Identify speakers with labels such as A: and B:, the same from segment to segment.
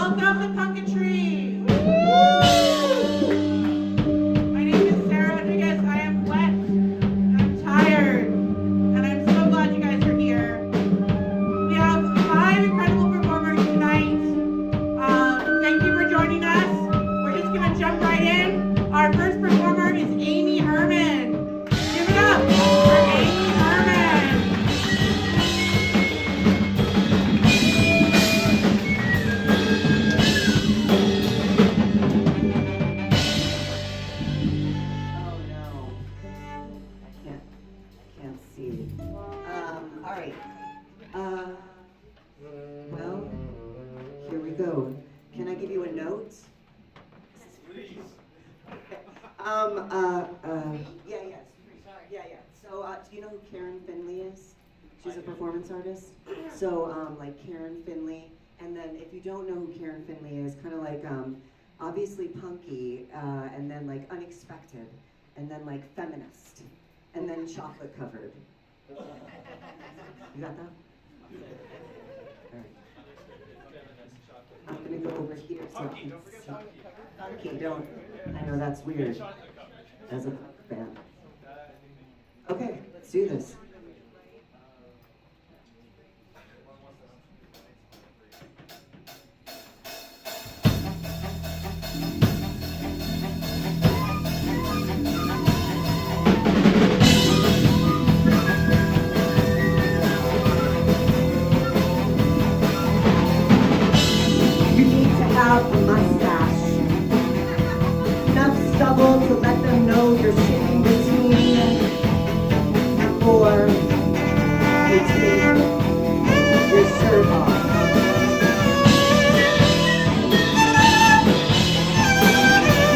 A: welcome the pumpkin tree. My name is Sarah Rodriguez. I am wet, and I'm tired, and I'm so glad you guys are here. We have 5 incredible performers tonight. Thank you for joining us. We're just going to jump right in. Our first performer is Amy Herman. Give it up for Amy Herman.
B: Oh no, I can't see. All right. Well, here we go. Can I give you a note?
C: Please.
B: Yeah. So, do you know who Karen Finley is? She's a performance artist. So, like Karen Finley, and then if you don't know who Karen Finley is, kind of like, obviously punky, and then like unexpected, and then like feminist, and then chocolate covered. You got that? All right. I'm gonna go over here. So
C: Punky, don't forget chocolate covered.
B: Punky, don't. I know that's weird as a fan. Okay, let's do this. You need to have a mustache. Enough stubble to let them know you're shaving between before you take your shirt off.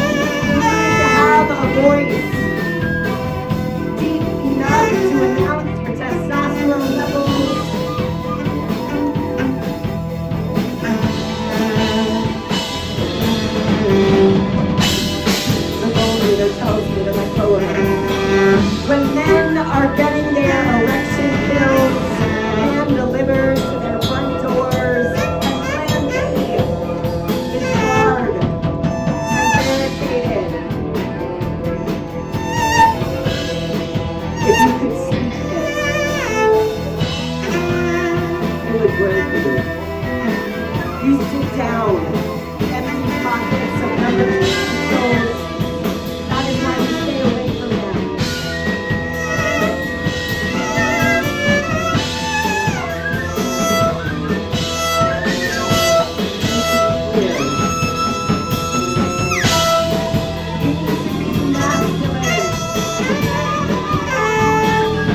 B: You need to have a voice deep enough to announce your testosterone levels. The bone reader tells me to let go of it. When men are getting their erection pills hand-delivered to their front doors, and Plan B is hard and barricaded. If you could see this, it would break you. You sit down, empty pockets of numbers and souls. That is why we stay away from them. You need to be masculine.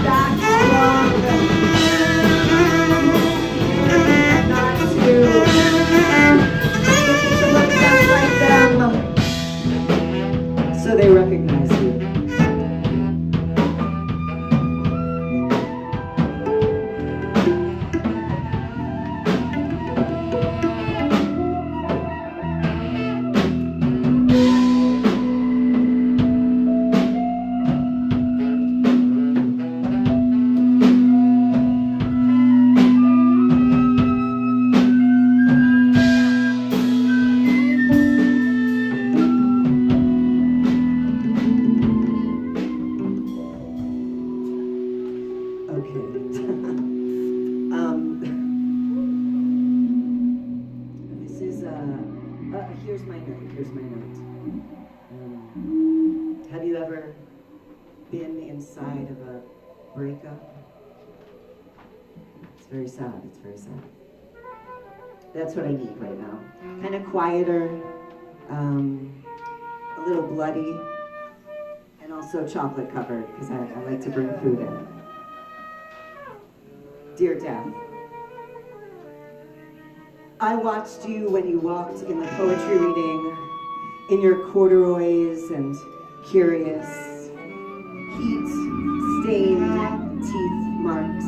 B: That's wrong. Not to. To look just like them. So they recognize you. Okay. This is here's my note. Here's my note. Have you ever been inside of a breakup? It's very sad. It's very sad. That's what I need right now. Kind of quieter, a little bloody, and also chocolate covered because I like to bring food in. Dear Death, I watched you when you walked in the poetry reading, in your corduroys and curious, heat-stained teeth marks.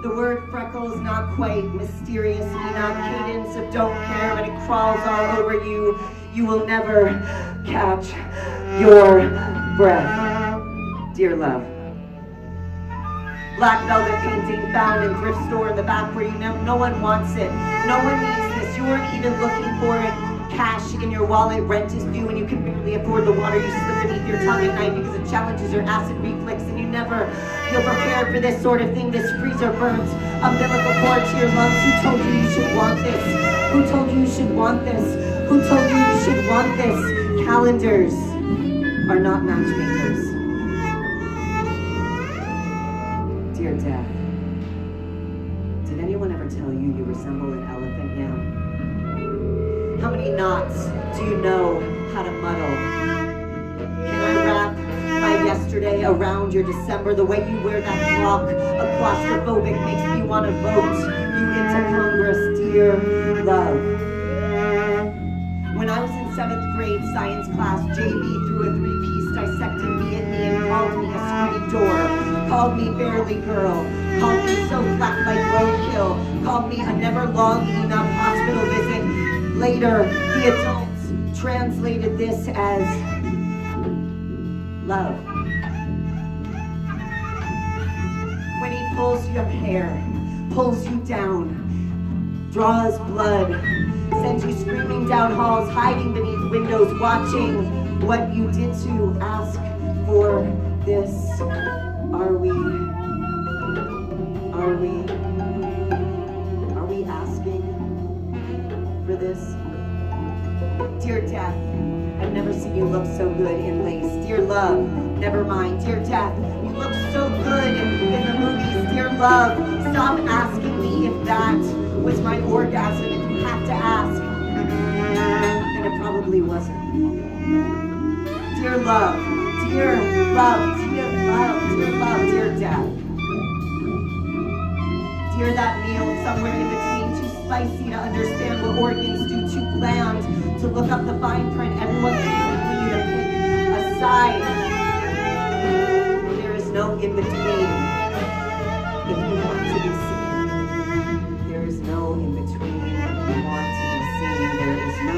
B: The word freckles not quite mysterious enough, cadence of don't care, but it crawls all over you. You will never catch your breath. Dear love. Black velvet painting found in thrift store in the back where you know no one wants it. No one needs this. You weren't even looking for it. Cash in your wallet, rent is due, and you can barely afford the water you slip beneath your tongue at night because it challenges your acid reflux, and you never feel prepared for this sort of thing. This freezer burnt umbilical cord to your lungs. Who told you you should want this? Who told you you should want this? Who told you you should want this? Calendars are not matchmakers. Dear Death, did anyone ever tell you you resemble an elephant now? How many knots do you know how to muddle? Can I wrap my yesterday around your December? The way you wear that clock of claustrophobic makes me want to vote you into Congress, dear love. When I was in 7th grade science class, JV threw a 3-piece dissecting me at me and called me a screen door, called me barely girl, called me so flat like roadkill, called me a never long enough hospital visit. Later, the adults translated this as love. When he pulls your hair, pulls you down, draws blood, sends you screaming down halls, hiding beneath windows, watching what you did to ask for this. Are we asking for this? Dear Death, I've never seen you look so good in lace. Dear Love, never mind. Dear Death, you look so good in the movies. Dear Love, stop asking me if that was my orgasm. If you have to ask, and it probably wasn't. Dear Love, dear Love, dear Love, dear Love, dear Death. Dear that meal somewhere in between, too spicy to understand what organs do, too bland to look up the fine print. Everyone can for you to pick a side. There is no in between. If you want to be seen, there is no in between. If you want to be seen, there is no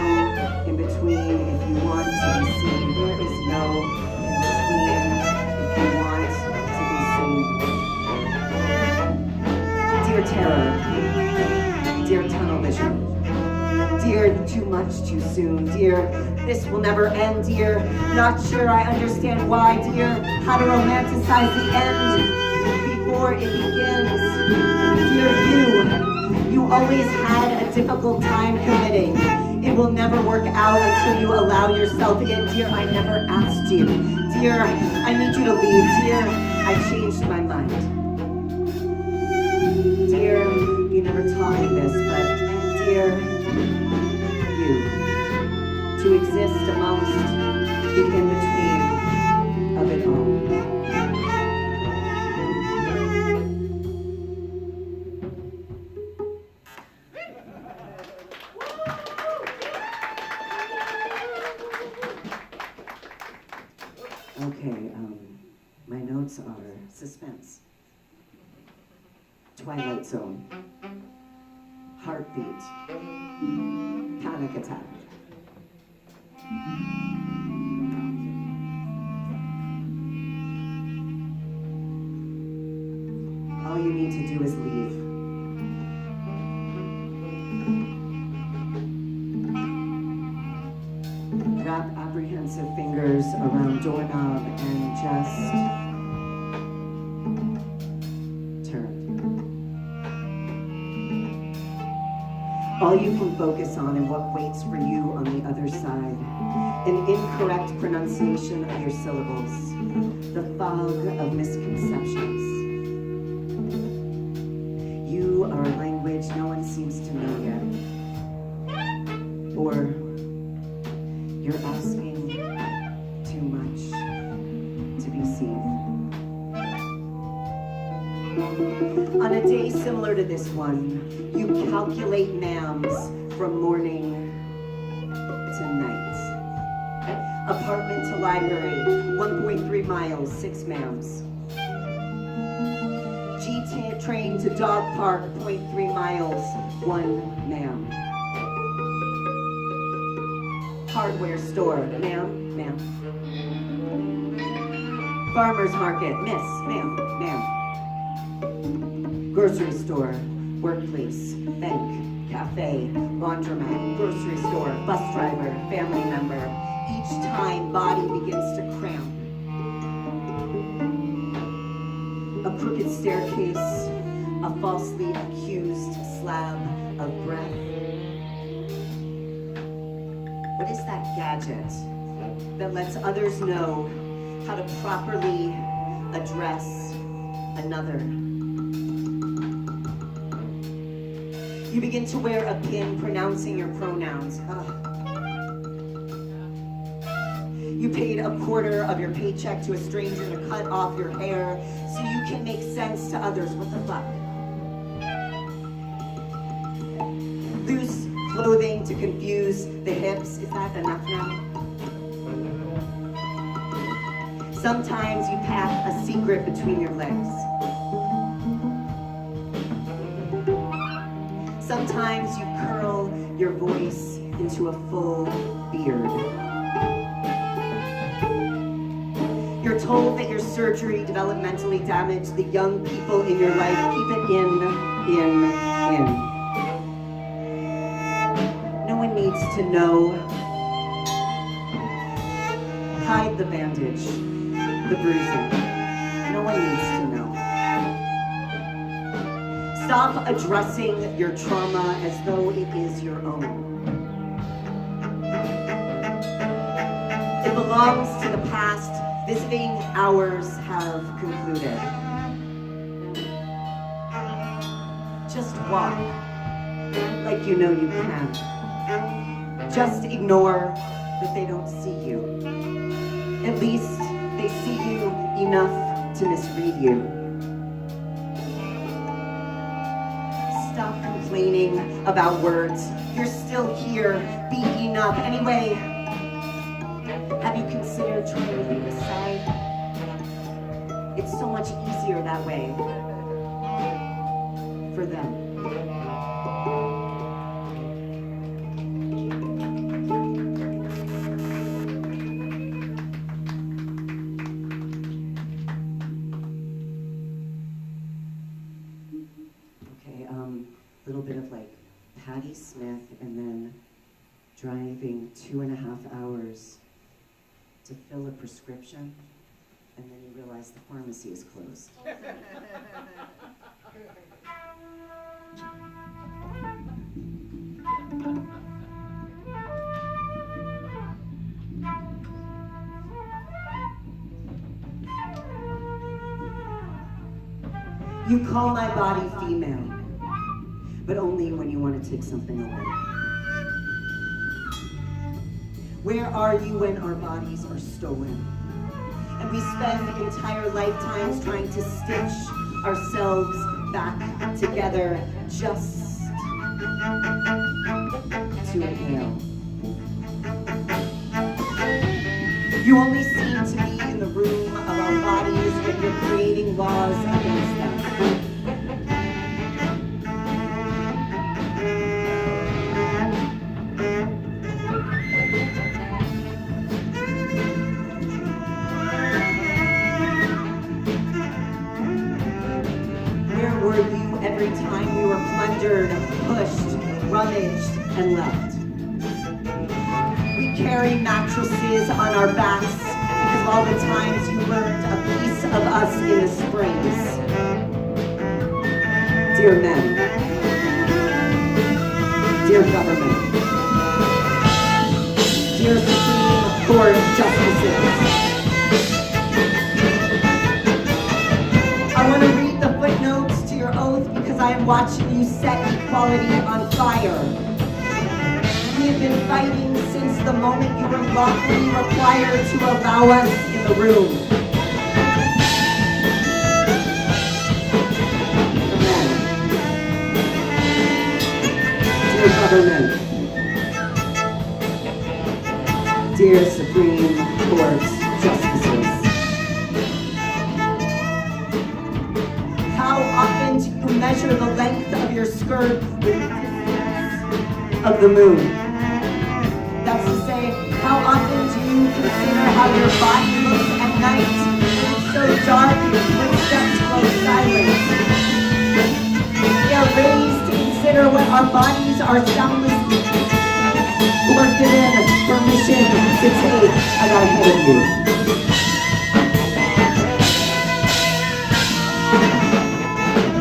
B: in between. If you want to be seen, there is no in between. If you want to be seen. Dear terror, dear tunnel vision, dear too much too soon, dear this will never end, dear not sure I understand why, dear how to romanticize the end before it begins. Dear you always had a difficult time committing. It will never work out until you allow yourself in. Dear, I never asked you. Dear, I need you to leave. Dear, I changed my mind. Dear, you never taught me this, but dear, you, to exist amongst the in-between of it all. Okay, my notes are suspense, Twilight Zone, heartbeat, panic attack. All you need to do is leave. Wrap apprehensive fingers around doorknob and just turn. All you can focus on and what waits for you on the other side. An incorrect pronunciation of your syllables. The fog of misconceptions. You are a language no one seems to know yet. Or you're asking too much to be seen. On a day similar to this one, you calculate ma'ams from morning to night. Apartment to library, 1.3 miles, 6 ma'ams. Train to dog park, 0.3 miles, 1 ma'am. Hardware store, ma'am, ma'am. Farmer's market, miss, ma'am, ma'am. Grocery store, workplace, bank, cafe. cafe, laundromat, grocery store, bus driver, family member. Each time, body begins to cramp. A crooked staircase, a falsely accused slab of breath. What is that gadget that lets others know how to properly address another? You begin to wear a pin pronouncing your pronouns. Ugh. You paid a quarter of your paycheck to a stranger to cut off your hair so you can make sense to others. What the fuck? Loose clothing to confuse the hips. Is that enough now? Sometimes you pack a secret between your legs. Sometimes you curl your voice into a full beard. You're told that your surgery developmentally damaged the young people in your life. Keep it in. No one needs to know. Hide the bandage, the bruising. No one needs to know. Stop addressing your trauma as though it is your own. It belongs to the past. Visiting hours have concluded. Just walk like you know you can. Just ignore that they don't see you. At least they see you enough to misread you. Stop complaining about words. You're still here. Be enough. Anyway, have you considered trying to leave aside? It's so much easier that way. For them. Okay, little bit of like Patti Smith and then driving 2.5 hours to fill a prescription, and then you realize the pharmacy is closed. You call my body female, but only when you want to take something away. Where are you when our bodies are stolen? And we spend entire lifetimes trying to stitch ourselves back together just to inhale. You only seem to be in the room of our bodies when you're creating laws against them. Every time we were plundered, pushed, rummaged, and left. We carry mattresses on our backs because of all the times you learned a piece of us in the springs. Dear men, dear government, dear Supreme Court justices, I want to read the footnotes to your oath because I am watching you set equality on fire. We have been fighting since the moment you were lawfully required to allow us in the room. Dear government, dear Supreme Court justices, how often do you measure the length of your skirt with the distance of the moon? That's to say, how often do you consider how your body looks at night when it's so dark and your footsteps grow silent? We are raised in consider what our bodies are soundless we're given permission to take. I got ahead of you.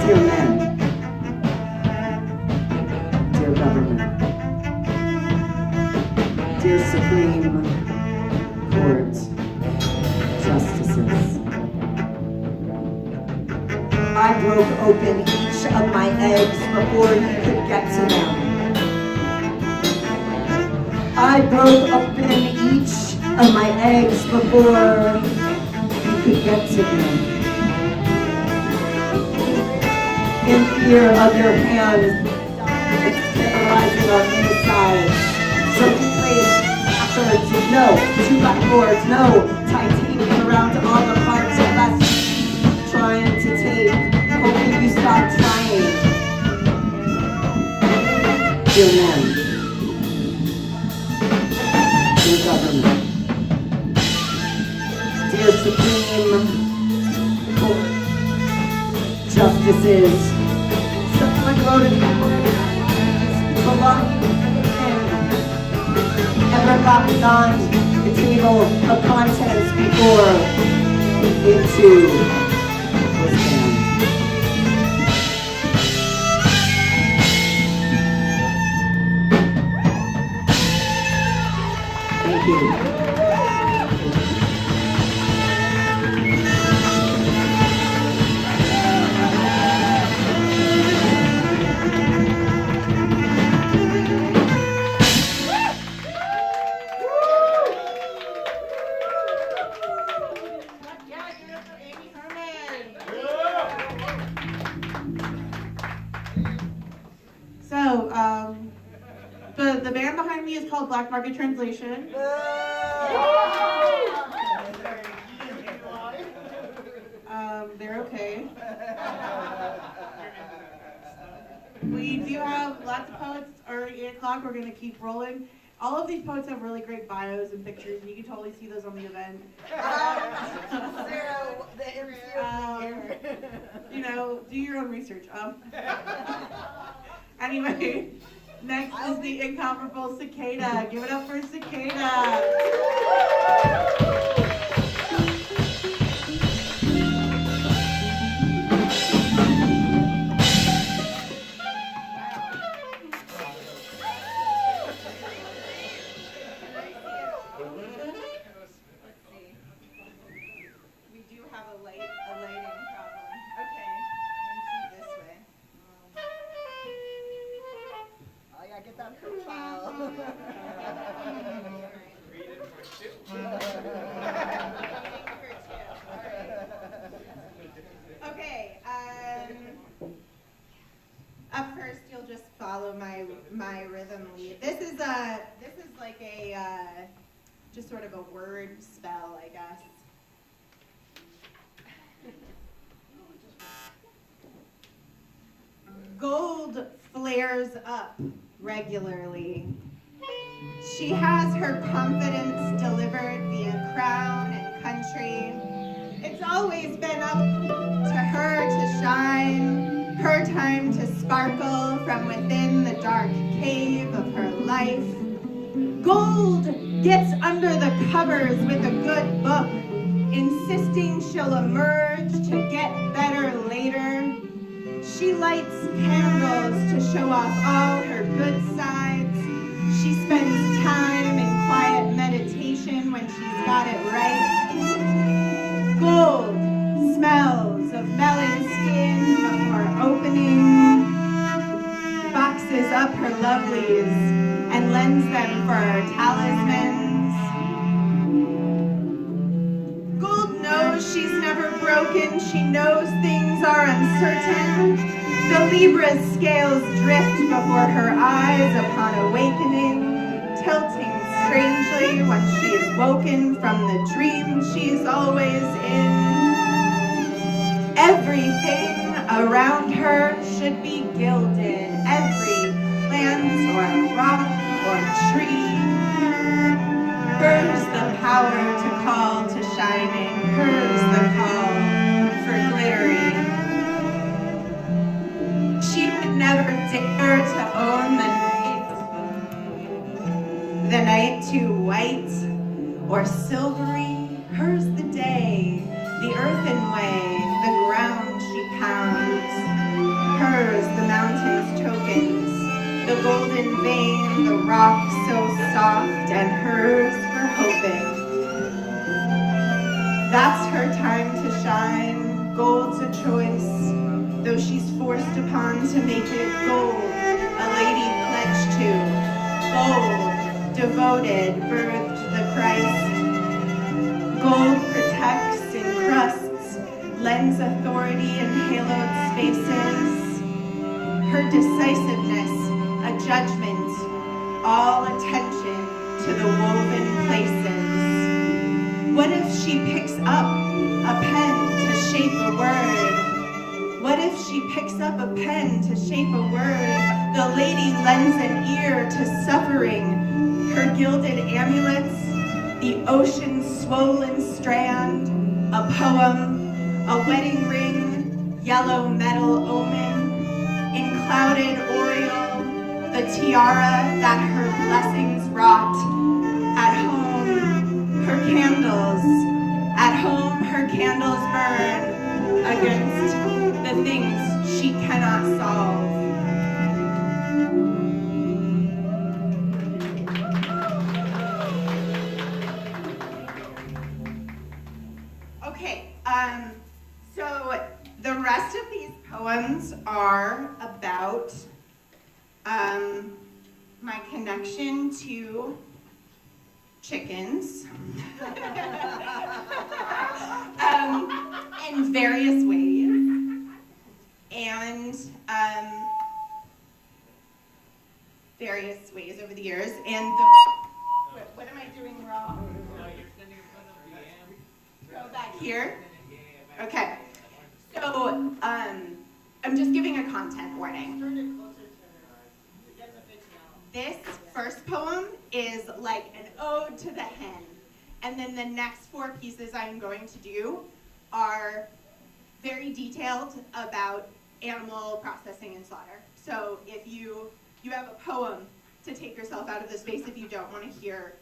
B: Dear men, dear government, dear Supreme Court justices, I broke open each of my eggs before you could get to them. I broke open each of my eggs before you could get to them. In fear of your hands, it's sterilizing our insides. So we place placards, no 2x4s, no titanium around all the parts of us trying to take. Hoping you stop trying. Dear men, dear government, dear Supreme Court justices, someone wrote in the belonging to him ever got beyond the table of contents before into was found. Thank you.
A: Yeah, give it up for Amy Herman. So, the band behind me is called Black Market Translation. They're okay. We do have lots of poets. Already 8 o'clock. We're gonna keep rolling. All of these poets have really great bios and pictures, and you can totally see those on the event. You know, do your own research. Anyway, next is the incomparable Cicada. Give it up for Cicada.
C: Get that profile.
D: Okay, up first you'll just follow my rhythm lead. This is like a just sort of a word spell, I guess. Gold flares up regularly. She has her confidence delivered via crown and country. It's always been up to her to shine, her time to sparkle from within the dark cave of her life. Gold gets under the covers with a good book, insisting she'll emerge to get better later. She lights candles to show off all her good sides. She spends time in quiet meditation when she's got it right. Gold smells of melon skin before opening, boxes up her lovelies and lends them for her talismans. Gold knows she's never broken. She knows things are uncertain. The Libra scales drift before her eyes upon awakening, tilting strangely when she is woken from the dream she's always in. Everything around her should be gilded, every plant or rock or tree. Hers the power to call to shining, hers the call for glittering. She would never dare the night too white or silvery, hers the day, the earthen way, the ground she pounds. Hers the mountain's tokens, the golden vein, the rock so soft, and hers for hoping. That's her time to shine, gold's a choice, though she's forced upon to make it gold, a lady pledged to. Gold, devoted, birthed the Christ. Gold protects, encrusts, lends authority in haloed spaces. Her decisiveness, a judgment, all attention to the woven places. What if she picks up a pen to shape a word? What if she picks up a pen to shape a word? The lady lends an ear to suffering. Her gilded amulets, the ocean's swollen strand, a poem, a wedding ring, yellow metal omen, in clouded aureole, the tiara that her blessings wrought. At home, her candles, at home her candles burn against the things she cannot solve. Okay, so the rest of these poems are about my connection to chickens in various ways, and various ways over the years. And what am I doing wrong? Go back here. Okay. So I'm just giving a content warning. This first poem is like an ode to the hen. And then the next 4 pieces I'm going to do are very detailed about animal processing and slaughter. So if you have a poem to take yourself out of the space if you don't want to hear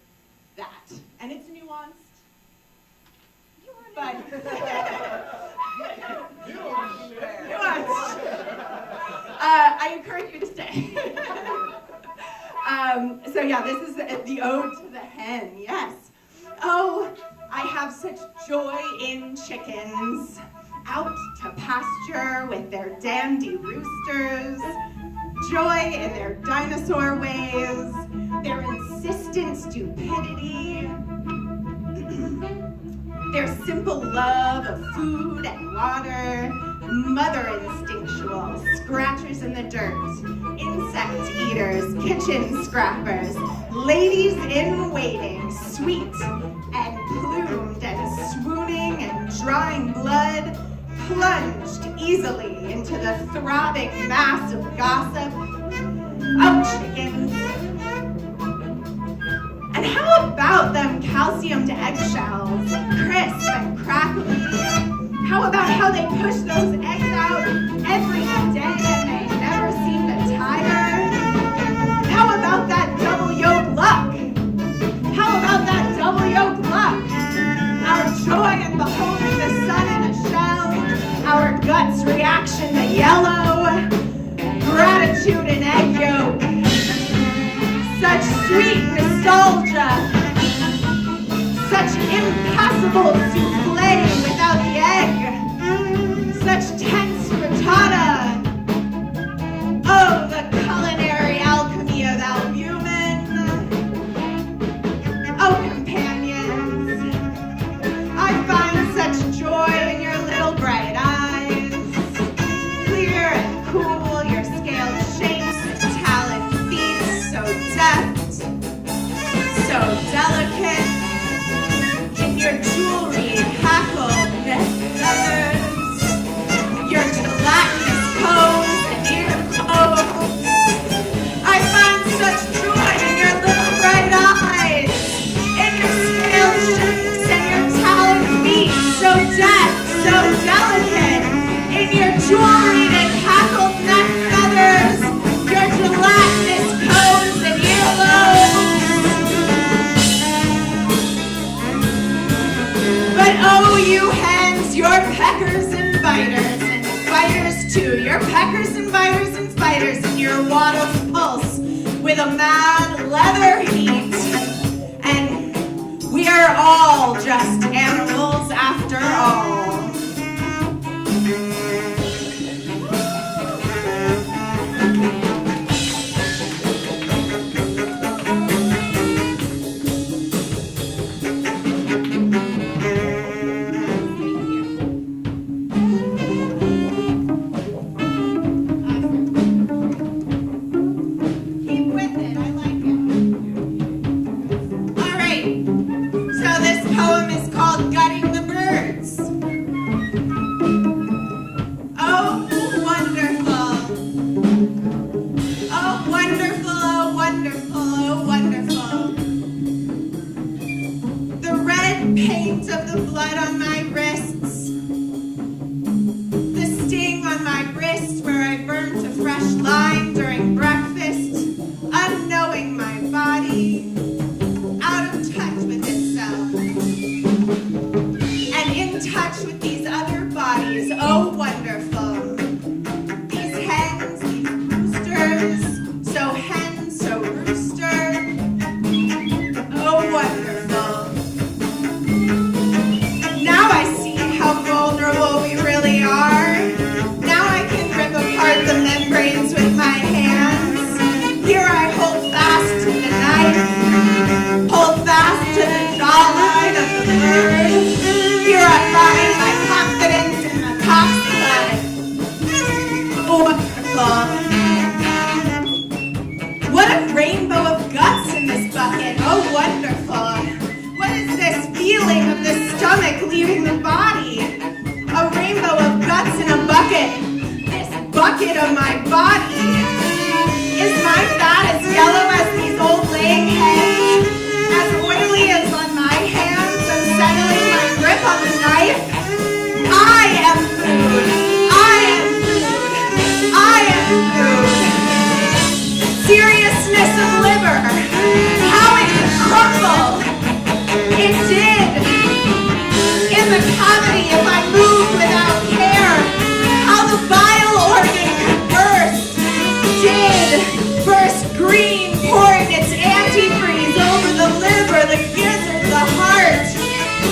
D: that. And it's nuanced. But nuanced. I encourage you to stay. So yeah, this is the ode to the hen, yes. Oh, I have such joy in chickens, out to pasture with their dandy roosters, joy in their dinosaur ways, their insistent stupidity, their simple love of food and water, mother instinctual, scratchers in the dirt, insect eaters, kitchen scrappers, ladies in waiting, sweet and plumed and swooning and drawing blood, plunged easily into the throbbing mass of gossip. Oh, chickens. And how about them calciumed eggshells, crisp and crackly? How about how they push those eggs out every day and they never seem to tire? How about that double yolk luck? How about that double yolk luck? Our joy in beholding the sun in a shell, our guts' reaction to yellow, gratitude in egg yolk, such sweet nostalgia, such impassable souffle without the egg, such tense frittata. Oh, the culinary alchemy of albumin. Oh, companions, I find such joy in your little bright eyes, clear and cool, your scaled shapes, talent feet, so deft, so delicate, in your jewelry, fires in your waddles pulse with a mad leather heat. And we are all just animals after all.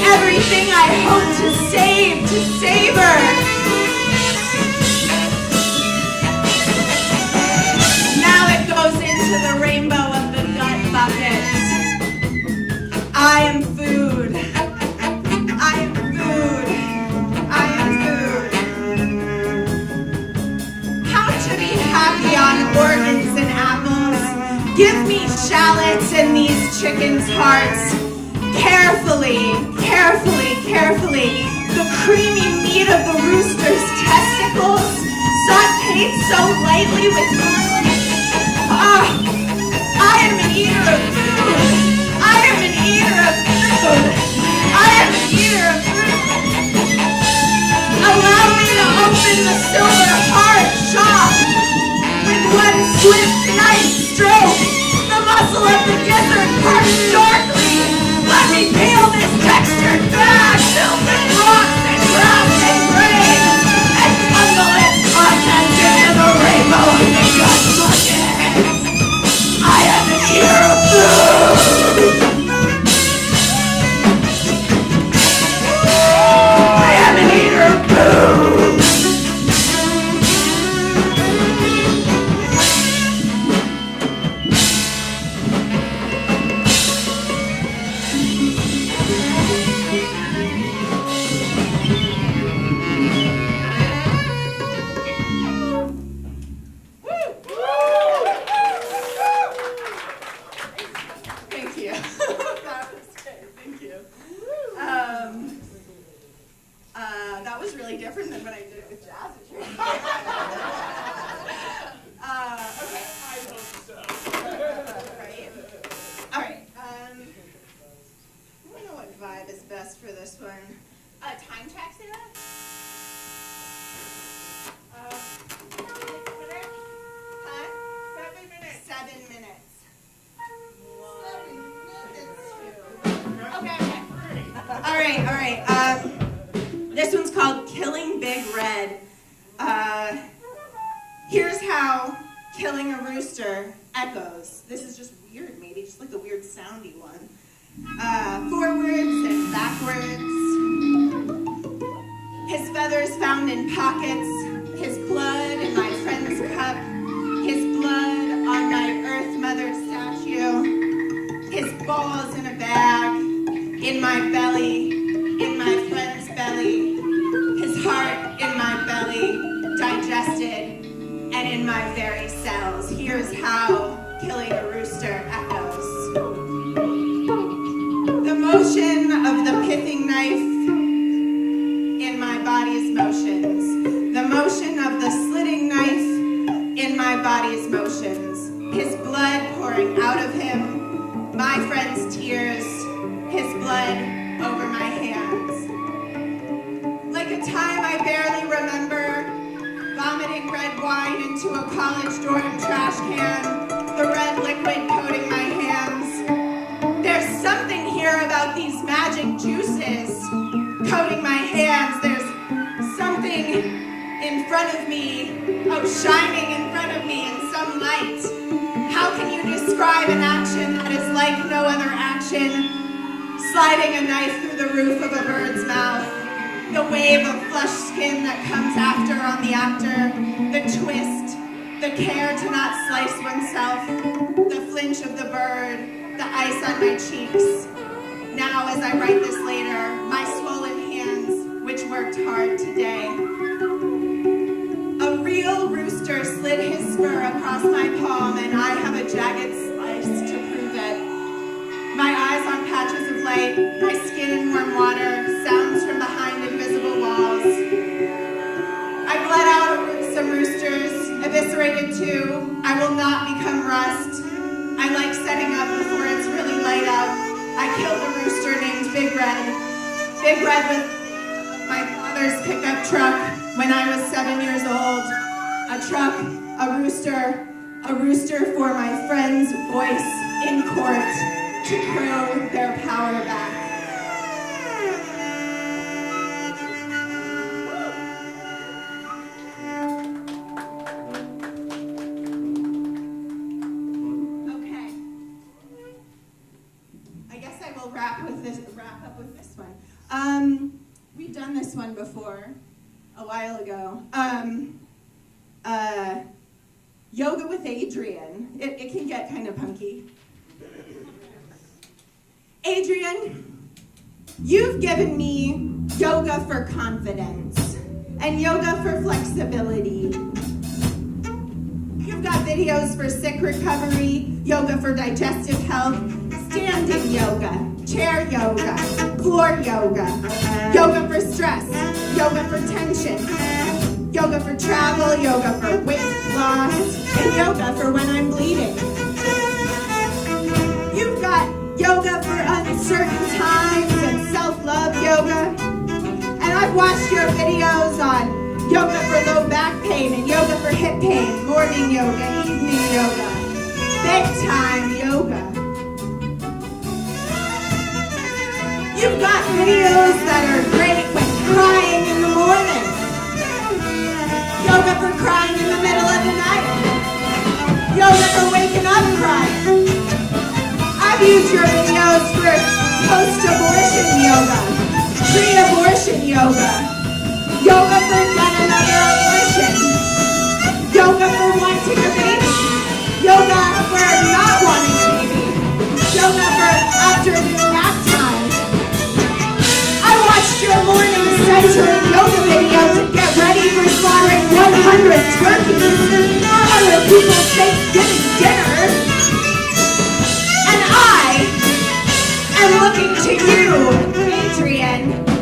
A: Everything I hope to savor. Now it goes into the rainbow of the gut bucket. I am food. I am food. I am food. How to be happy on organs and apples. Give me shallots and these chickens' hearts. Carefully, the creamy meat of the rooster's testicles, sauteed so lightly with garlic. I am an eater of food. I am an eater of food. I am an eater of food. Allow me to open the silver heart shop with one swift knife stroke. The muscle of the gizzard parts darkly. Let me peel this textured bag filled with rocks and grass and grain and bundle its contents into the rainbow of the gut bucket. I am an eater of food. I am an eater of food. That was really different than when I did it with jazz. Okay. I hope so. Right. All right. I don't know what vibe is best for this one. Time track, Sarah? 7 minutes. 7 minutes. 7 minutes. Okay. All right. This one's called Killing Big Red. Here's how
D: killing a rooster echoes. This is just weird, maybe, just like the weird soundy one. Forwards and backwards. His feathers found in pockets. His blood in my friend's cup. His blood on my earth mother statue. His balls in a bag. In my belly. In my friend's belly. His heart in my belly. Digested. And in my very cells. Here's how killing a rooster echoes. The motion of the pithing knife in my body's motions. The motion of the slitting knife in my body's motions. His blood pouring out of him. My friend's tears. His blood over my hands. Like a time I barely remember, vomiting red wine into a college dorm trash can, the red liquid coating my hands. There's something here about these magic juices coating my hands. There's something in front of me, shining in front of me in some light. How can you describe an action that is like no other action? Sliding a knife through the roof of a bird's mouth. The wave of flush skin that comes after on the actor, the twist, the care to not slice oneself, the flinch of the bird, the ice on my cheeks. Now, as I write this later, my swollen hands, which worked hard today. A real rooster slid his spur across my palm, and I have a jagged slice to prove it. My eyes on patches of light, my skin in warm water, sounds from behind invisible walls. I bled out some roosters, eviscerated two. I will not become rust. I like setting up before it's really light out. I killed a rooster named Big Red. Big Red with my father's pickup truck when I was 7 years old. A truck, a rooster for my friend's voice in court to crow their power back. Okay. I guess I will wrap up with this one. We've done this one before, a while ago. Yoga with Adrian. It can get kind of punky. Adrian, you've given me yoga for confidence and yoga for flexibility. You've got videos for sick recovery, yoga for digestive health, standing yoga, chair yoga, floor yoga, yoga for stress, yoga for tension, yoga for travel, yoga for weight loss, and yoga for when I'm bleeding. You've got yoga for uncertain times and self-love yoga. And I've watched your videos on yoga for low back pain and yoga for hip pain, morning yoga, evening yoga, bedtime yoga. You've got videos that are great when crying in the morning. Yoga for crying in the middle of the night. Yoga for waking up crying. I've used your videos for post-abortion yoga, pre-abortion yoga, yoga for yet another abortion, yoga for wanting a baby, yoga for not wanting a baby, yoga for afternoon nap time. I watched your morning censoring yoga videos and get ready for slaughtering 100 turkeys for other people's Thanksgiving dinner. I'm looking to you, Adrian,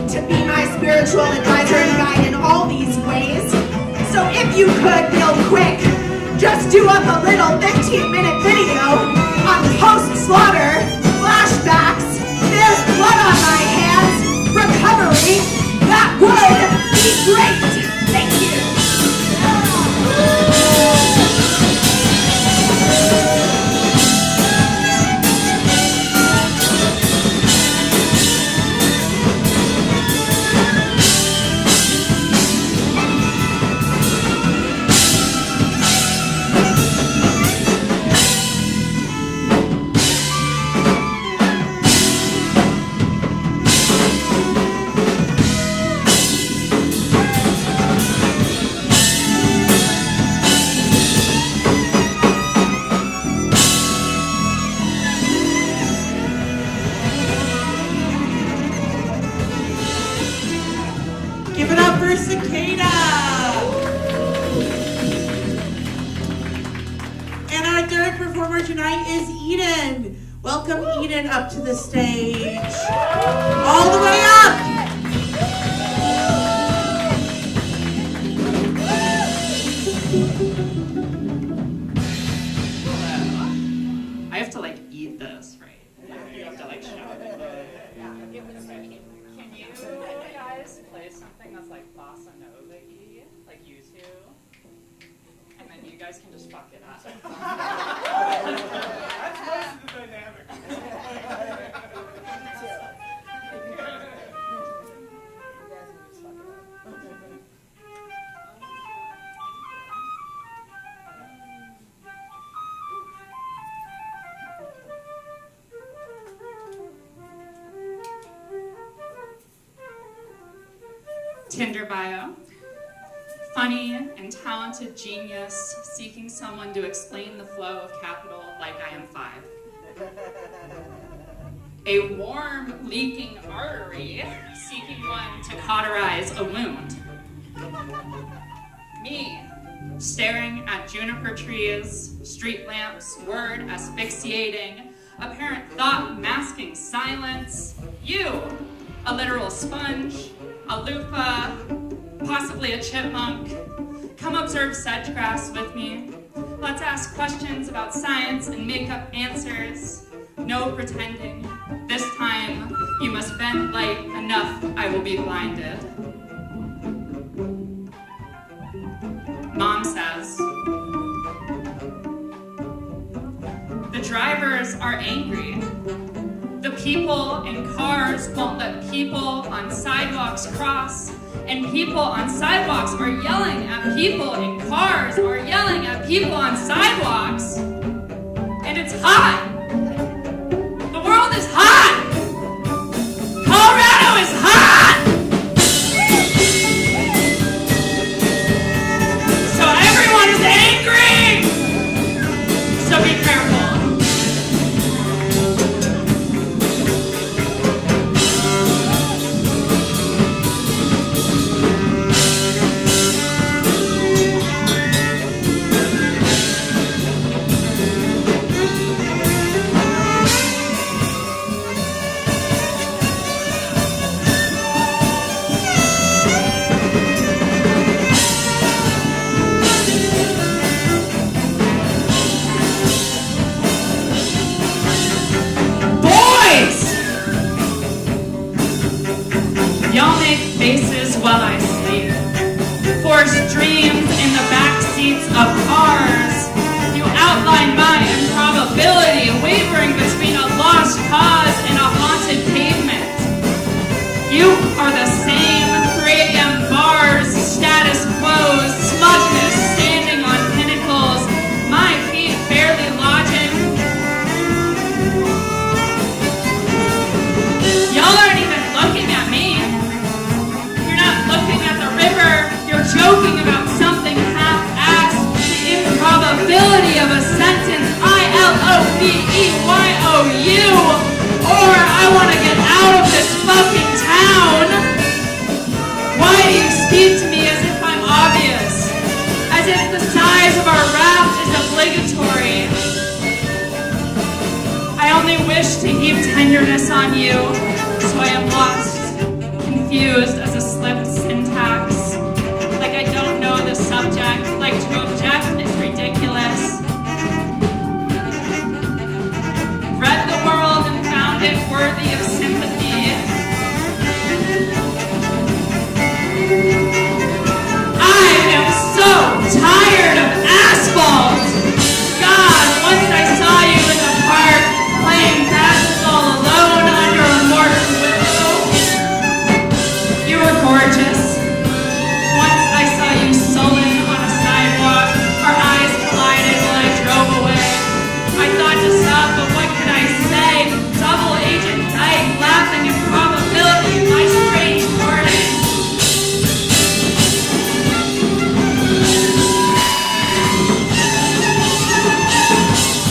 D: to be my spiritual advisor and guide in all these ways. So if you could, real quick, just do up a little 15-minute video on post-slaughter flashbacks. There's blood on my hands. Recovery. That would be great. Thank you.
A: tonight is Eden. Welcome Eden up to the stage. All the way up.
E: I have to like eat this, right? You have to like shove it. Can you guys play something that's like bossa nova-y, like you two? And then you guys can just fuck it up.
C: That's most of the dynamic.
E: Tinder bio. Funny and talented genius seeking someone to explain the flow of capital like I am 5. A warm, leaking artery seeking one to cauterize a wound. Me, staring at juniper trees, street lamps, word asphyxiating, apparent thought masking silence. You, a literal sponge, a loofah, possibly a chipmunk. Come observe sedgegrass with me. Let's ask questions about science and make up answers. No pretending. This time, you must bend light enough I will be blinded. Mom says, the drivers are angry. The people in cars won't let people on sidewalks cross, and people on sidewalks are yelling at people in cars or yelling at people on sidewalks. And it's hot. The world is hot. Colorado is hot. So everyone is angry. So be careful. Y'all make faces while I sleep. Force dreams in the back seats of cars. You outline my improbability, wavering between a lost cause and a haunted pavement. You are the same 3 a.m. bars, status quos, smugness standing on pinnacles, my feet barely lodging. Y'all aren't even looking at me. Looking at the river, you're joking about something half-assed. The improbability of a sentence, I-L-O-V-E-Y-O-U. Or I want to get out of this fucking town. Why do you speak to me as if I'm obvious? As if the size of our raft is obligatory. I only wish to heap tenderness on you, so I am lost, confused as a slipped syntax. Like I don't know the subject, like to object is ridiculous. Read the world and found it worthy of sympathy. I am so tired of asphalt. God, once I saw you in the park playing basketball alone under a mortar window. You were gorgeous. Once I saw you sullen on a sidewalk, our eyes collided while I drove away. I thought to stop, but what could I say? Double Agent Dyke laughing improbability, my strange wording.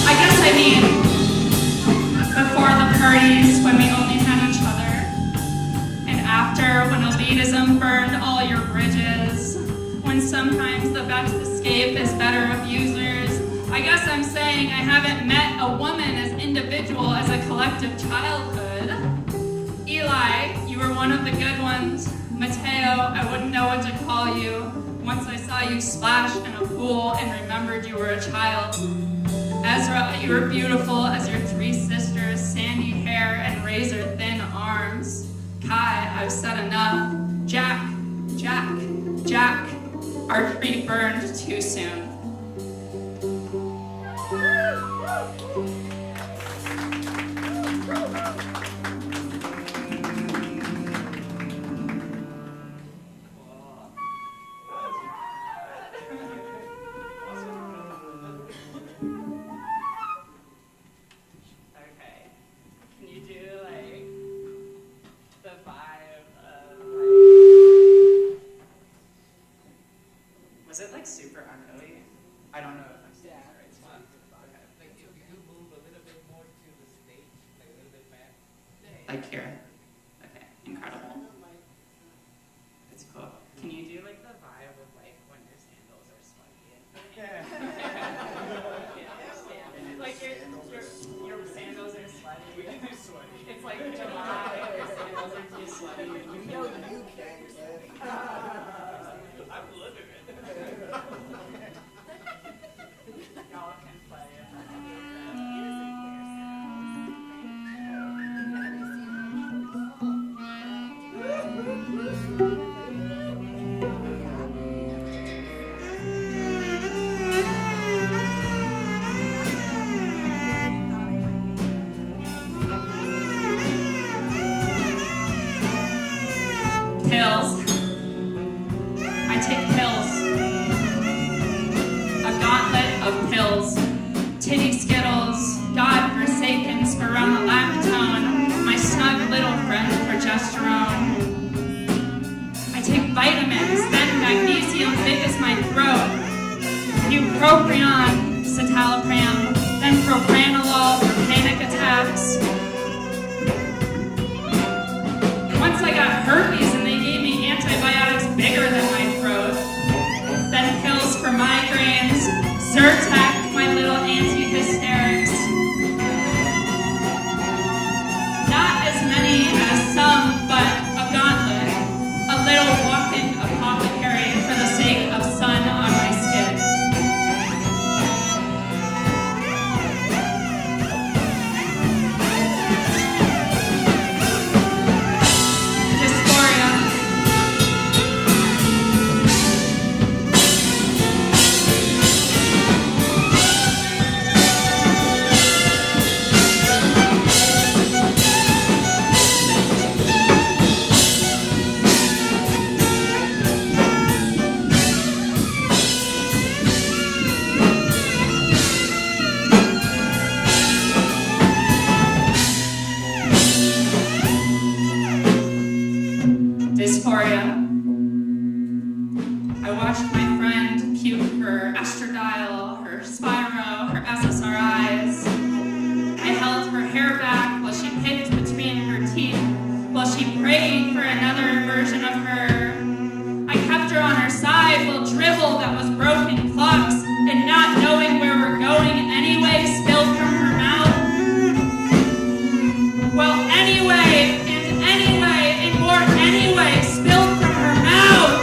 E: I guess I mean, before the parties when we only had each other. And after, when elitism burned all your bridges, when sometimes the best escape is better abusers, I guess I'm saying I haven't met a woman as individual as a collective childhood. Eli, you were one of the good ones. Mateo, I wouldn't know what to call you once I saw you splash in a pool and remembered you were a child. Ezra, you were beautiful as your three sisters, sandy hair and razor-thin arms. Kai, I've said enough. Jack, our tree burned too soon. Okay, can you do like the vibe of like, was it like super unruly? I don't know if I'm saying the right spot. Okay.
C: Like if you move a little bit more to the stage, like a little bit back.
E: Like here. Okay, incredible. It's cool. Can you do like the vibe of like when your sandals are sweaty and like your sandals are sweaty. It's like July, your sandals are too sweaty.
C: You know you can. I'm living it.
E: Y'all can play it. Pills. I take pills. A gauntlet of pills. Titty Skittles, God-forsaken spironolactone, my snug little friend progesterone. I take vitamins, then magnesium big as my throat. Bupropion, citalopram, then propranolol for panic attacks. Once I got herpes and they gave me antibiotics bigger than my throat. Then pills for migraines, Zyrtec, my little anti-hysterics. Not as many as some, but a gauntlet. A little walking apothecary for the sake of sun on my skin. Dysphoria. Dysphoria. I watched my friend puke her estradiol, her Spiro, her SSRIs. I held her hair back while she picked between her teeth, while she prayed for another version of her. I kept her on her side while dribble that was broken clocks and not knowing where we're going anyway spilled from her mouth. Well, anyway, and more anyway spilled from her mouth.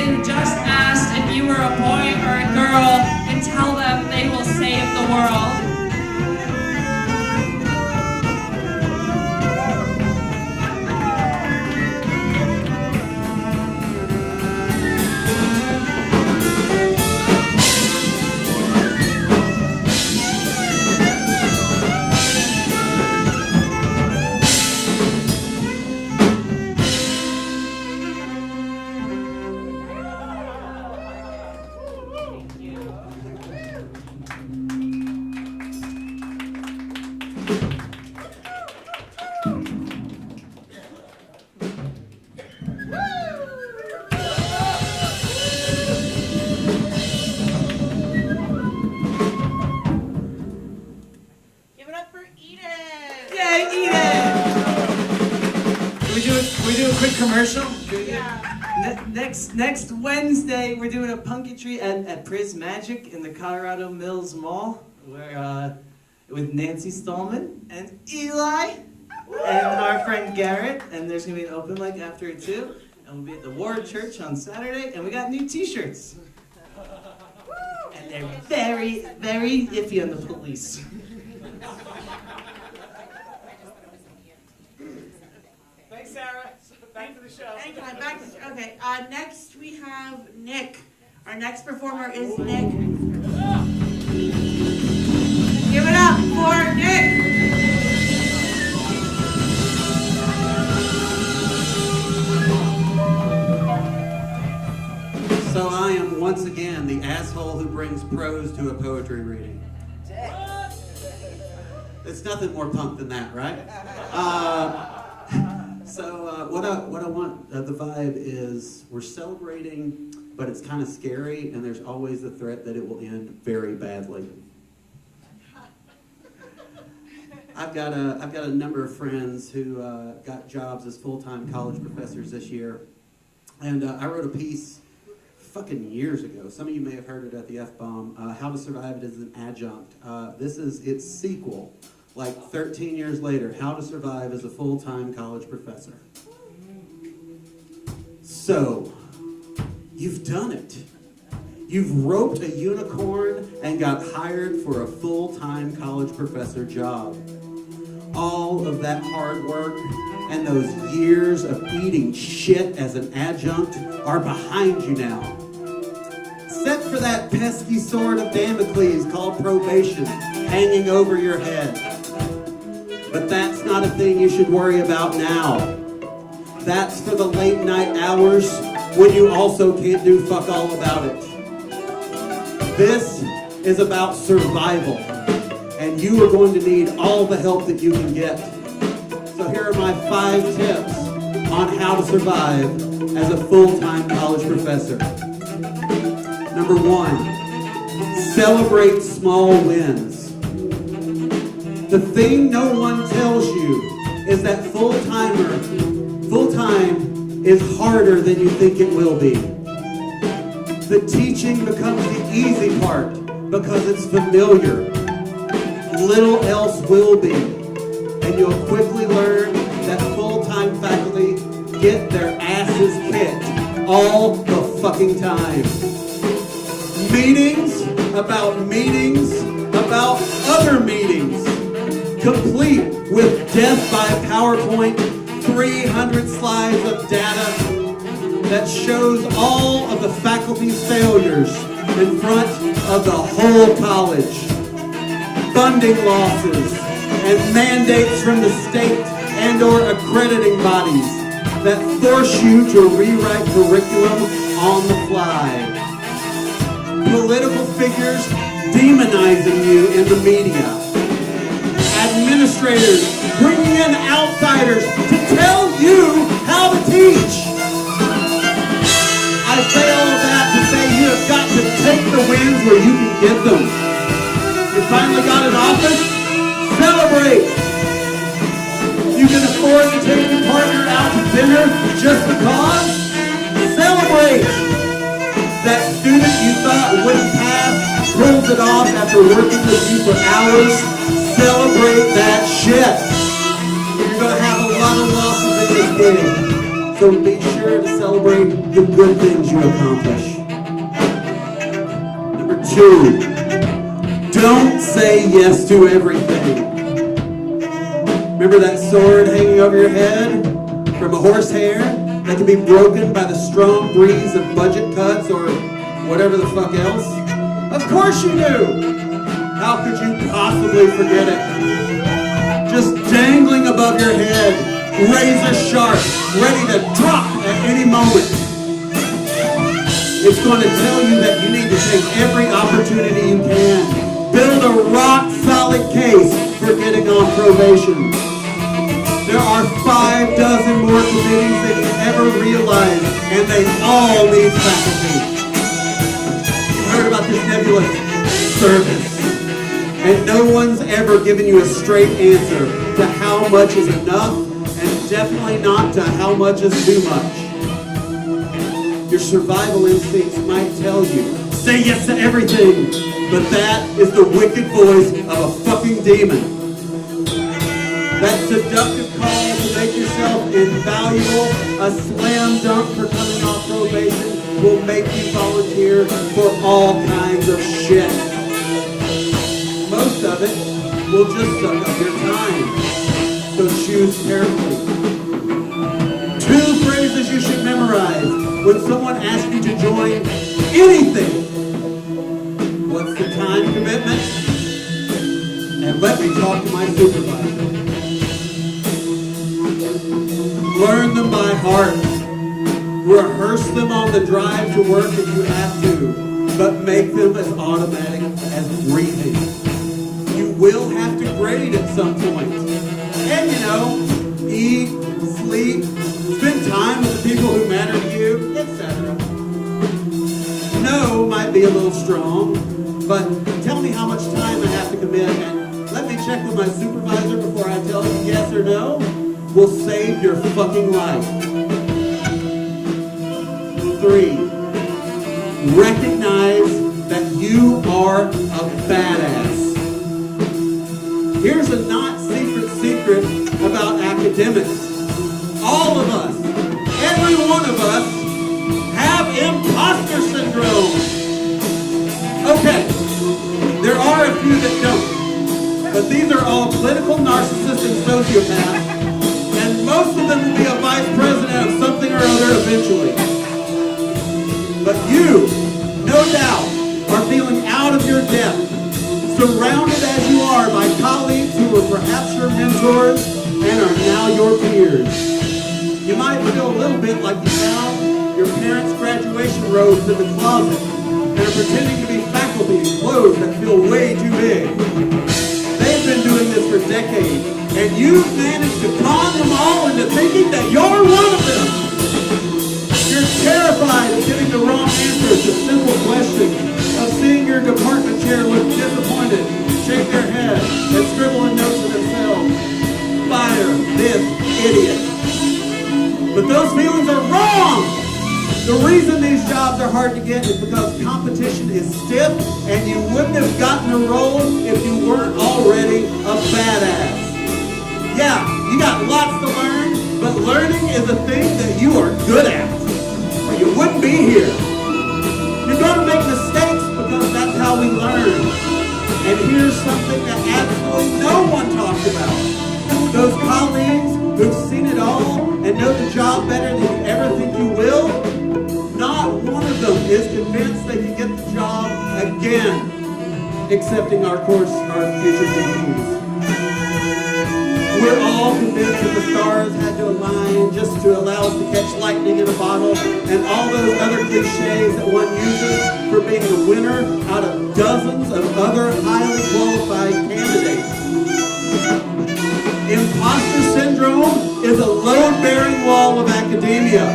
E: can just ask if you were a boy or a girl and tell them they will save the world.
A: Give it up for Eden.
F: Yay, Eden! Can we do a quick commercial?
A: Yeah.
F: Next Wednesday, we're doing a punketry at Priz Magic in the Colorado Mills Mall, where with Nancy Stallman and Eli and our friend Garrett, and there's gonna be an open mic after it too. And we'll be at the Ward Church on Saturday, and we got new T-shirts. And they're very, very iffy on the police.
C: Thanks, Sarah. Back to the show.
A: Anytime. Back to, okay. Next we have Nick. Our next performer is Nick. Give it up for Nick.
G: So I am once again the asshole who brings prose to a poetry reading. It's nothing more punk than that, right? So what I want, the vibe is we're celebrating, but it's kind of scary, and there's always the threat that it will end very badly. I've got a number of friends who got jobs as full-time college professors this year, and I wrote a piece fucking years ago. Some of you may have heard it at the F-Bomb, How to Survive It as an Adjunct. This is its sequel, like 13 years later, How to Survive as a Full-Time College Professor. So, you've done it. You've roped a unicorn and got hired for a full-time college professor job. All of that hard work and those years of eating shit as an adjunct are behind you now. Except for that pesky sword of Damocles called probation hanging over your head. But that's not a thing you should worry about now. That's for the late night hours when you also can't do fuck all about it. This is about survival, and you are going to need all the help that you can get. So here are my 5 tips on how to survive as a full-time college professor. Number 1, celebrate small wins. The thing no one tells you is that full-time is harder than you think it will be. The teaching becomes the easy part because it's familiar. Little else will be. And you'll quickly learn that full-time faculty get their asses kicked all the fucking time. Meetings about other meetings, complete with death by PowerPoint, 300 slides of data that shows all of the faculty's failures in front of the whole college. Funding losses and mandates from the state and or accrediting bodies that force you to rewrite curriculum on the fly. Political figures demonizing you in the media. Administrators bringing in outsiders to tell you how to teach. I say all of that to say you have got to take the wins where you can get them. You finally got an office? Celebrate! You can afford to take your partner out to dinner just because? Celebrate! That student you thought wouldn't pass pulls it off after working with you for hours. Celebrate that shit. You're going to have a lot of losses in this game. So be sure to celebrate the good things you accomplish. Number 2, don't say yes to everything. Remember that sword hanging over your head from a horsehair that can be broken by the strong breeze of budget cuts or whatever the fuck else? Of course you do! How could you possibly forget it? Just dangling above your head, razor sharp, ready to drop at any moment. It's going to tell you that you need to take every opportunity you can. Build a rock-solid case for getting on probation. There are 5 dozen more committees than you ever realized, and they all need faculty. You've heard about this nebulous service. And no one's ever given you a straight answer to how much is enough, and definitely not to how much is too much. Your survival instincts might tell you, say yes to everything, but that is the wicked voice of a fucking demon. That seductive call to make yourself invaluable, a slam dunk for coming off probation, will make you volunteer for all kinds of shit. Most of it will just suck up your time. So choose carefully. 2 phrases you should memorize when someone asks you to join anything. What's the time commitment? And let me talk to my supervisor. Learn them by heart. Rehearse them on the drive to work if you have to, but make them as automatic as breathing. You will have to grade at some point. And eat, sleep, spend time with the people who matter to you, etc. No might be a little strong, but tell me how much time I have to commit and let me check with my supervisor before I tell you yes or no will save your fucking life. 3, recognize that you are a badass. Here's a not secret about academics. All of us, every one of us, have imposter syndrome. Okay, there are a few that don't, but these are all clinical narcissists and sociopaths, and most of them will be a vice president of something or other eventually. But you, no doubt, are feeling out of your depth, surrounded as you are by colleagues who were perhaps your mentors and are now your peers. You might feel a little bit like you found your parents' graduation robes in the closet and are pretending to be faculty in clothes that feel way too big. They've been doing this for decades, and you've managed to con them all into thinking that you're one of them. You're terrified of giving the wrong answers to simple questions, of seeing your department chair look disappointed, shake their head, and scribble in notes to themselves. Fire this idiot. But those feelings are wrong! The reason these jobs are hard to get is because competition is stiff, and you wouldn't have gotten a role if you weren't already a badass. Yeah, you got lots to learn, but learning is a thing that you are good at, or you wouldn't be here. You're going to make mistakes because that's how we learn. And here's something that absolutely no one talks about. Those colleagues who've seen it all and know the job better than you ever think you will, not one of them is convinced they can get the job again, excepting our future VPs. We're all convinced that the stars had to align just to allow us to catch lightning in a bottle and all those other cliches that one uses for being the winner out of dozens of other highly qualified candidates. Imposter syndrome is a load-bearing wall of academia,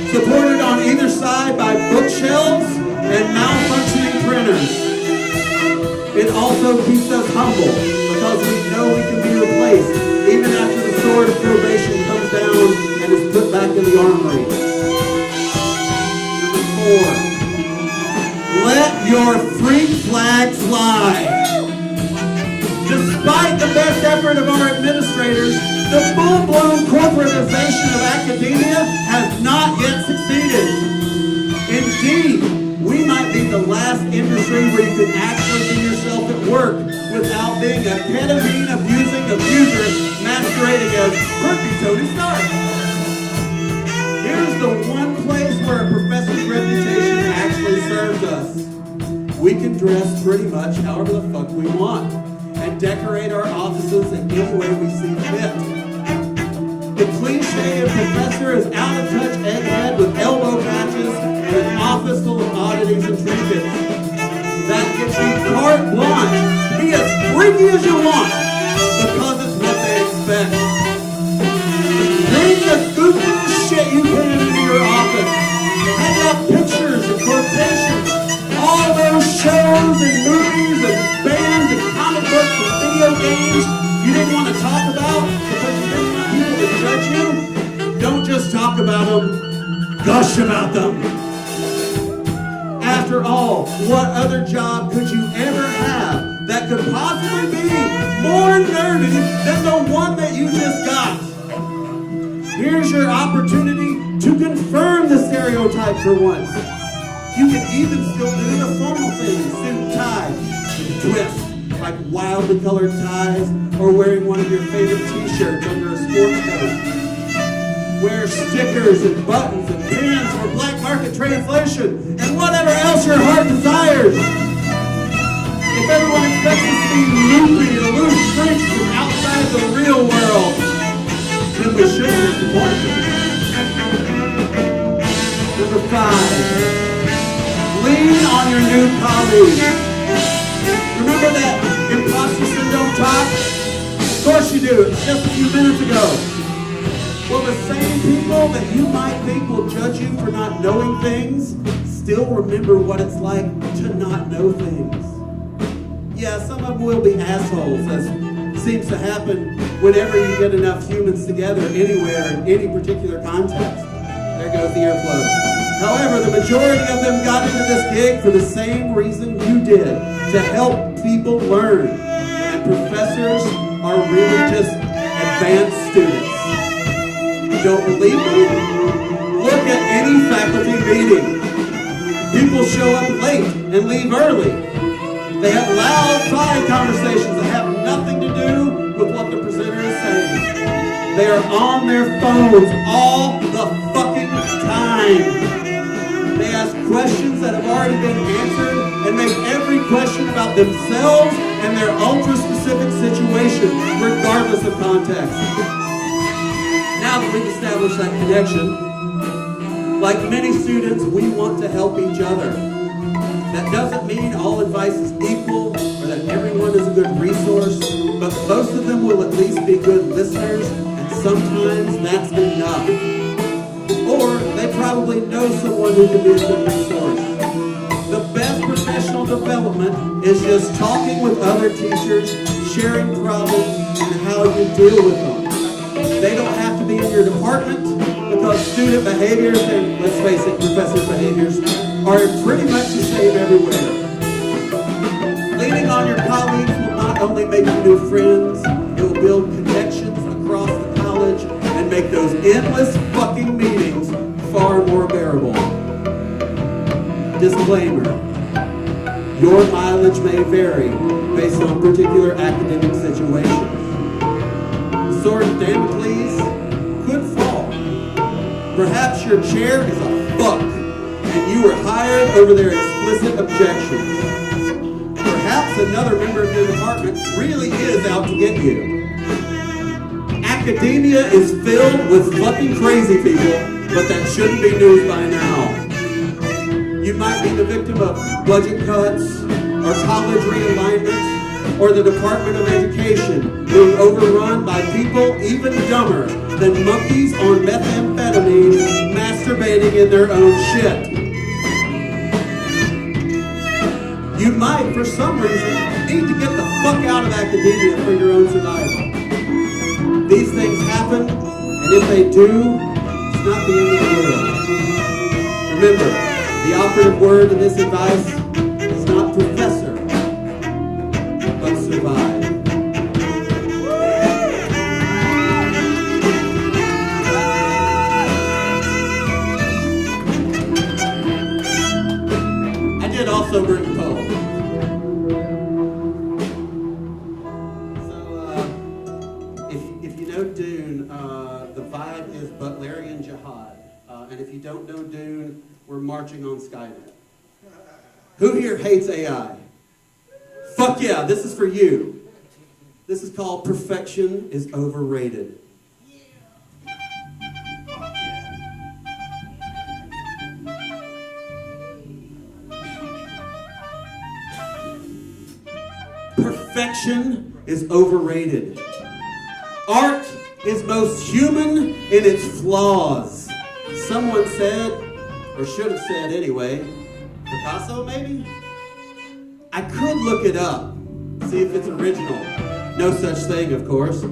G: supported on either side by bookshelves and malfunctioning printers. It also keeps us humble because we know we can be replaced even after the sword of probation comes down and is put back in the armory. Number 4, let your freak flag fly. Despite the best effort of our administrators, administrators, the full-blown corporatization of academia has not yet succeeded. Indeed, we might be the last industry where you can actually be yourself at work without being a ketamine-abusing abuser masquerading as Perky Tony Stark. Here's the one place where a professor's reputation actually serves us. We can dress pretty much however the fuck we want and decorate our offices in any way we see fit. The cliche of professor is out-of-touch egghead with elbow patches and an office full of oddities and trinkets. That gets you carte blanche. Be as freaky as you want because it's what they expect. Bring the goofiest shit you can into your office. Hang up pictures and quotations. All those shows and movies and bands and comic books and video games you didn't want to talk about because you didn't want people to judge you. Don't just talk about them, gush about them. After all, what other job could you ever have that could possibly be more nerdy than the one that you just got? Here's your opportunity to confirm the stereotype for once. You can even still do the formal things, suit, tie, with a twist, like wildly colored ties or wearing one of your favorite t-shirts under a sports coat. Wear stickers and buttons and pins for black market translation and whatever else your heart desires. If everyone expects us to be loopy or loose freaks from outside the real world, then we shouldn't disappoint them. Number 5. Lean on your new colleagues. Remember that imposter syndrome talk? Of course you do. It's just a few minutes ago. Well, the same people that you might think will judge you for not knowing things still remember what it's like to not know things. Yeah, some of them will be assholes, as seems to happen whenever you get enough humans together anywhere in any particular context. There goes the airflow. However, the majority of them got into this gig for the same reason you did, to help people learn. And professors are really just advanced students. You don't believe me? Look at any faculty meeting. People show up late and leave early. They have loud side conversations that have nothing to do with what the presenter is saying. They are on their phones all the fucking time. They ask questions that have already been answered and make every question about themselves and their ultra-specific situation, regardless of context. Now that we've established that connection, like many students, we want to help each other. That doesn't mean all advice is equal or that everyone is a good resource, but most of them will at least be good listeners, and sometimes that's enough. Or they probably know someone who can be a good resource. The best professional development is just talking with other teachers, sharing problems, and how you deal with them. They don't have to be in your department because student behaviors, and let's face it, professors' behaviors, are pretty much the same everywhere. Leaning on your colleagues will not only make you new friends, it will build connections across the college and make those endless fucking meetings far more bearable. Disclaimer: your mileage may vary based on particular academic situations. The sword of Damocles could fall. Perhaps your chair is a fuck and you were hired over their explicit objections. Perhaps another member of your department really is out to get you. Academia is filled with fucking crazy people, but that shouldn't be news by now. You might be the victim of budget cuts, or college realignment, or the Department of Education being overrun by people even dumber than monkeys on methamphetamine masturbating in their own shit. You might, for some reason, need to get the fuck out of academia for your own survival. These things happen, and if they do, it's not the end of the world. Remember, the operative word in this advice is not professor, but survive. know Dune, the vibe is Butlerian Jihad. And if you don't know Dune, we're marching on Skynet. Who here hates AI? Fuck yeah, this is for you. This is called Perfection is Overrated. Perfection is overrated. Art is most human in its flaws. Someone said, or should have said anyway, Picasso maybe? I could look it up, see if it's original. No such thing, of course.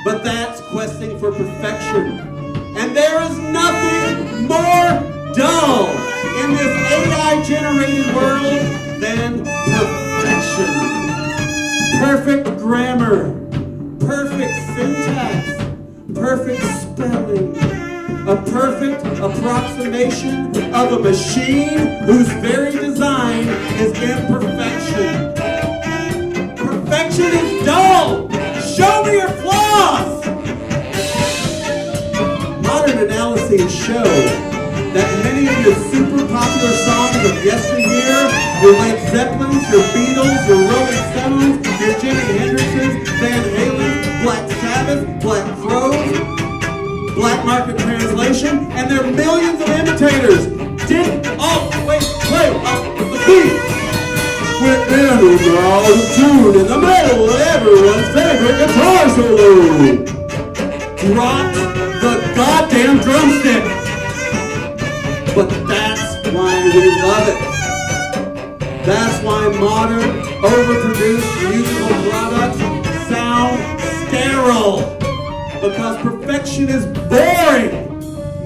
G: But that's questing for perfection. And there is nothing more dull in this AI-generated world than perfection. Perfect grammar, perfect syntax, perfect spelling, a perfect approximation of a machine whose very design is imperfection. Perfection is dull! Show me your flaws! Modern analyses show that many of your super popular songs of yesteryear, your Led Zeppelins, your Beatles, your Rolling Stones, your Jimi Hendrixes, Van Halen, Black Sabbath, Black Crowes, Black Market Translation, and their millions of imitators didn't. Oh, wait, the beat! Went in and out of tune in the middle of everyone's favorite guitar solo. Dropped the goddamn drumstick. But that's why we love it. That's why modern, overproduced musical products sound sterile. Because perfection is boring.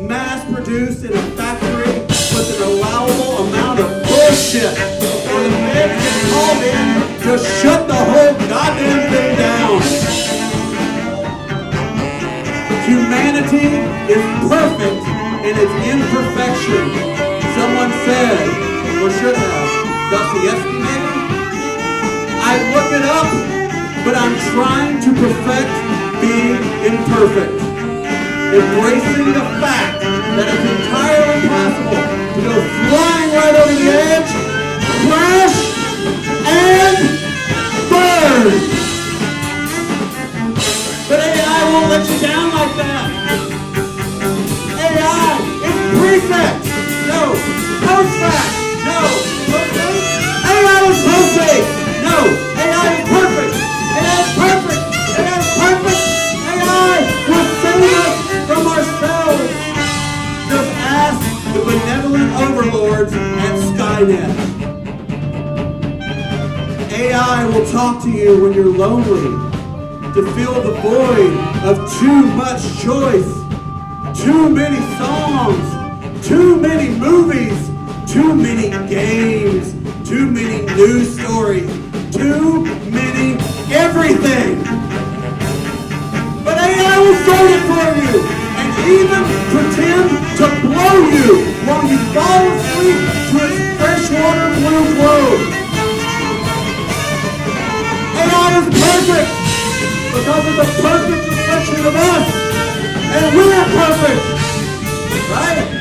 G: Mass-produced in a factory with an allowable amount of bullshit. And the man gets called in to shut the whole goddamn thing down. Humanity is perfect in its imperfection. Someone said, or should have, Dostoevsky maybe? I look it up, but I'm trying to perfect being imperfect. Embracing the fact that it's entirely possible to go flying right over the edge, crash, and burn. But AI won't let you down like that. AI is prefect. No. Post-fact. No. Post-fact. AI is post-fact. No. AI is perfect. AI is perfect. AI is perfect. AI will save us from ourselves. Just ask the benevolent overlords at Skynet. AI will talk to you when you're lonely, to fill the void of too much choice, too many songs, too many movies, too many games, too many news stories, too many everything. But AI will sort it for you and even pretend to blow you while you fall asleep to its freshwater blue glow. AI is perfect because it's a perfect reflection of us, and we're perfect, right?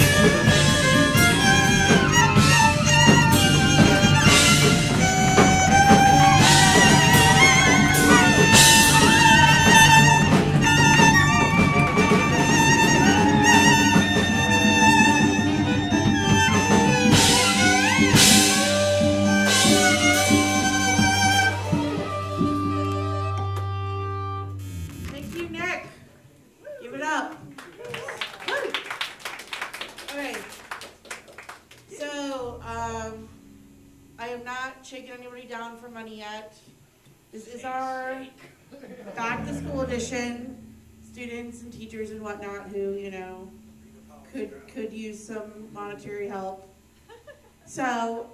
A: Thank you, Nick. Give it up. Woo. Okay. So, I am not shaking anybody down for money yet. This is our back to school edition. Students and teachers and whatnot who, could use some monetary help. So,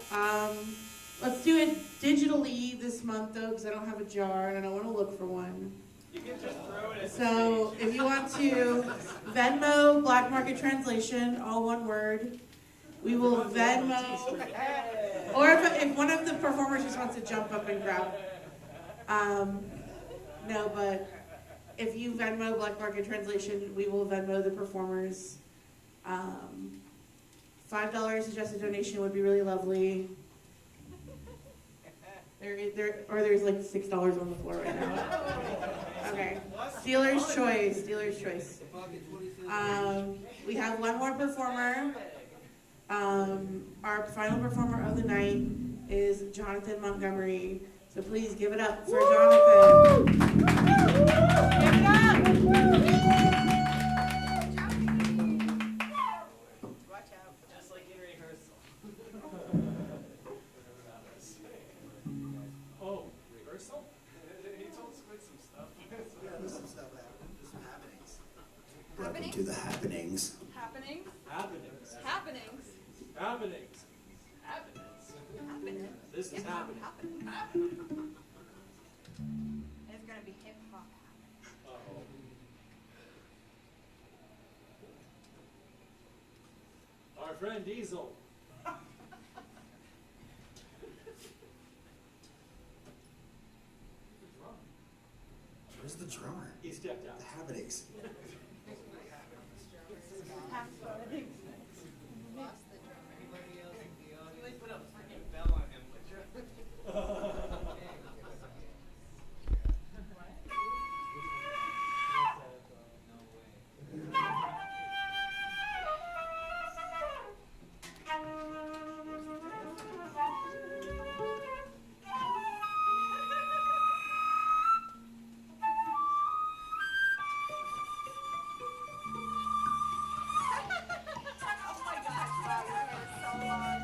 A: let's do it digitally this month though, because I don't have a jar and I don't want to look for one.
C: You can just throw it.
A: So if you want to Venmo, Black Market Translation, all one word, we will Venmo. Or if one of the performers just wants to jump up and grab. No, but if you Venmo Black Market Translation, we will Venmo the performers. $5 suggested donation would be really lovely. There's like $6 on the floor right now. Okay. Dealer's choice. Dealer's choice. We have one more performer. Our final performer of the night is Jonathan Montgomery. So please give it up for Jonathan. Give it up.
C: Watch out. Just like in rehearsal. Oh, rehearsal? He told us quite some stuff.
H: Yeah, there's some stuff happening. There's some happenings.
I: Welcome
H: Happenings?
I: to the happenings.
J: Happenings?
C: Happenings.
J: Happenings.
C: Happenings. Happenings.
J: Happening.
C: This is happening.
J: It's gonna be hip hop.
C: Uh-oh. Our friend Diesel.
I: Where's the drummer?
C: He stepped out.
I: The happenings.
C: Anybody put a freaking bell on him, would you?
J: Oh my gosh, wow, your hair is so long.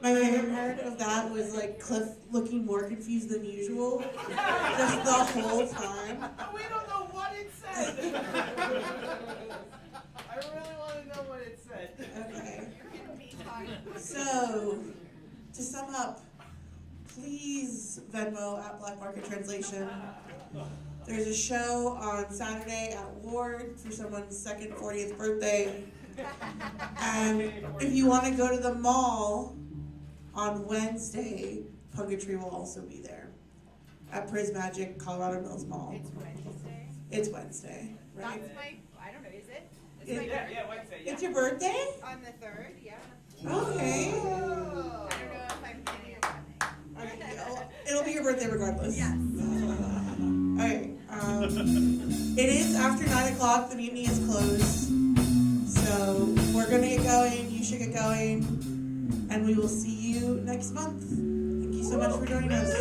A: My favorite part of that was like Cliff looking more confused than usual, just the whole time.
F: We don't know what it said. I really want to know what it said.
A: Okay. So, to sum up, please Venmo at Black Market Translation. There's a show on Saturday at Ward for someone's second 40th birthday. And if you want to go to the mall on Wednesday, Punketry will also be there at Prismagic, Colorado Mills Mall.
J: It's Wednesday.
A: It's Wednesday, right?
J: That's my, I don't know, is it? It's
A: Is-
J: my birthday.
F: Yeah, Wednesday. Yeah.
A: It's your birthday?
J: On the 3rd, yeah.
A: Okay.
J: I don't know if I'm planning on coming.
A: Okay, it'll be your birthday regardless.
J: Yes.
A: Okay. It is after 9 o'clock. The mutiny is closed. So we're gonna get going. You should get going, and we will see you next month. Thank you so much for joining us.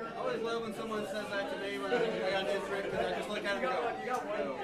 C: I always love when someone says that to me when I got this trick because I just look at it and go,